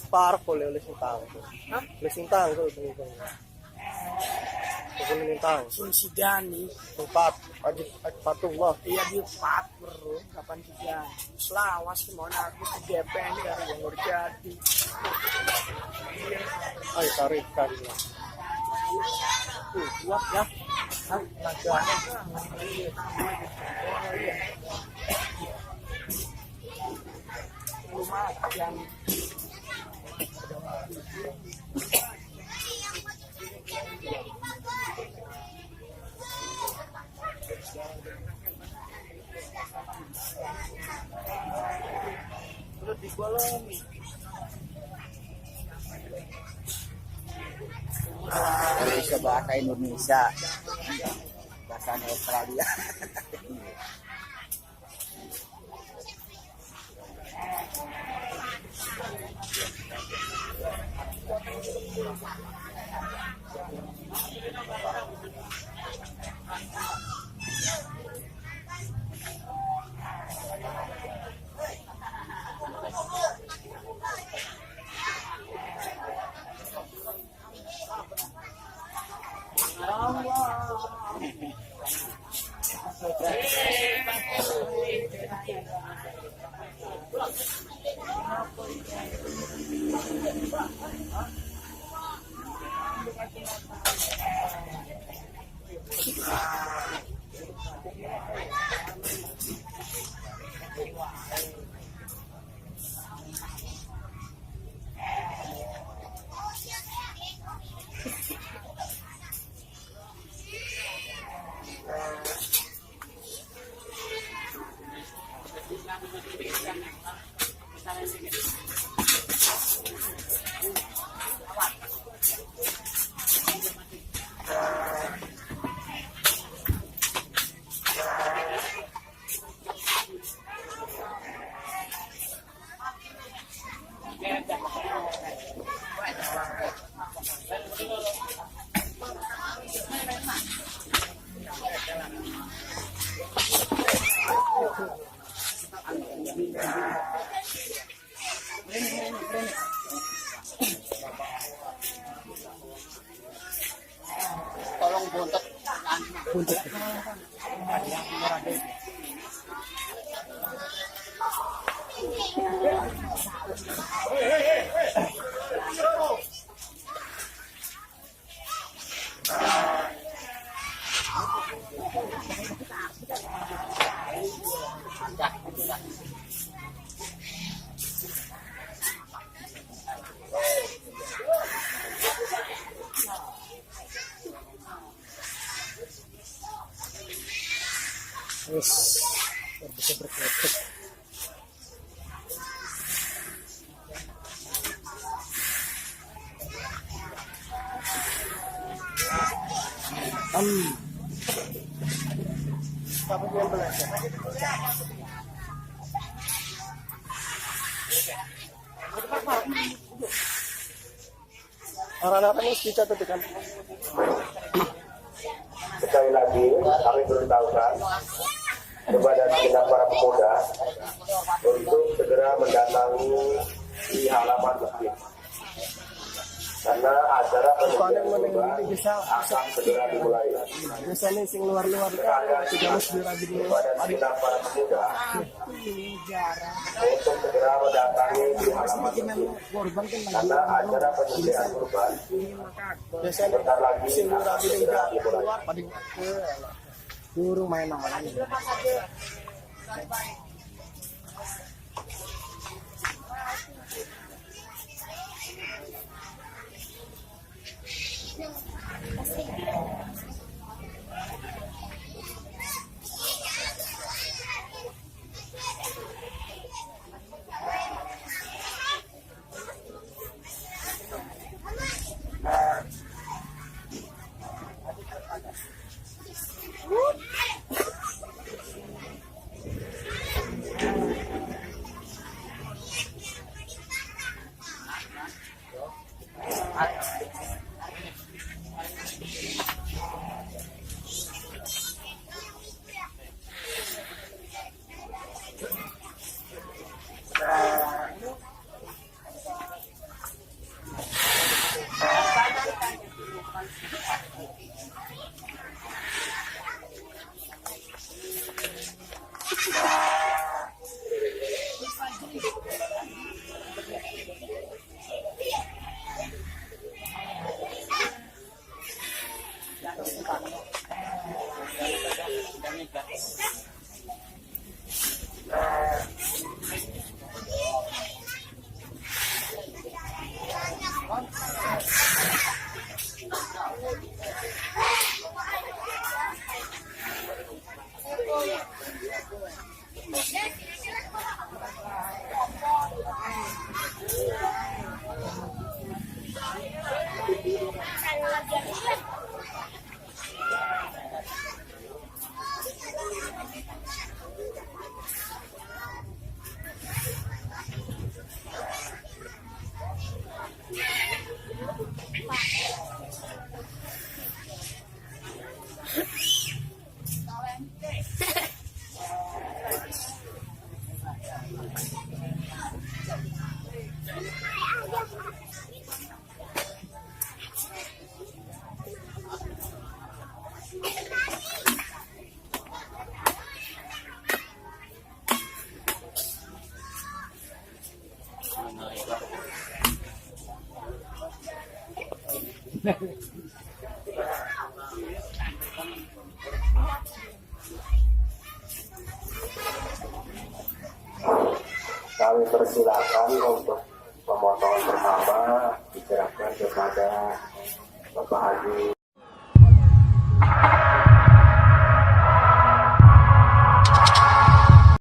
Parpol ulit yung tangko. Ha? Ulit yung tangko. Pagkunin yung tangko. Si Dani. Yung at patung mo. Iya di pat bro. Kapan si Dani? Selawas mau aku di DPN dari yang berjadi. Ay, tarik na. Kuat ya. Nagana. Lumayan. Terus digolongi. Kalau bisa bahasa Indonesia, bahasa Australia. Tolong buntet. Buntet. Yes, bisa berkreatif. Apa yang belajar? Anak-anak ini bisa kan? Sekali lagi kami beritahukan kepada segenap para pemuda untuk segera mendatangi di halaman masjid karena acara penyembahan akan segera dimulai. Biasanya sing luar-luar kan tidak harus dirajin dulu. Kepada segenap para pemuda untuk segera mendatangi di halaman masjid karena acara penyembelihan kurban Biasanya bentar lagi sing akan dirajin segera enggak dimulai. keluar pada guru main apa lagi. Kami persilakan untuk pemotongan pertama diserahkan kepada Bapak Haji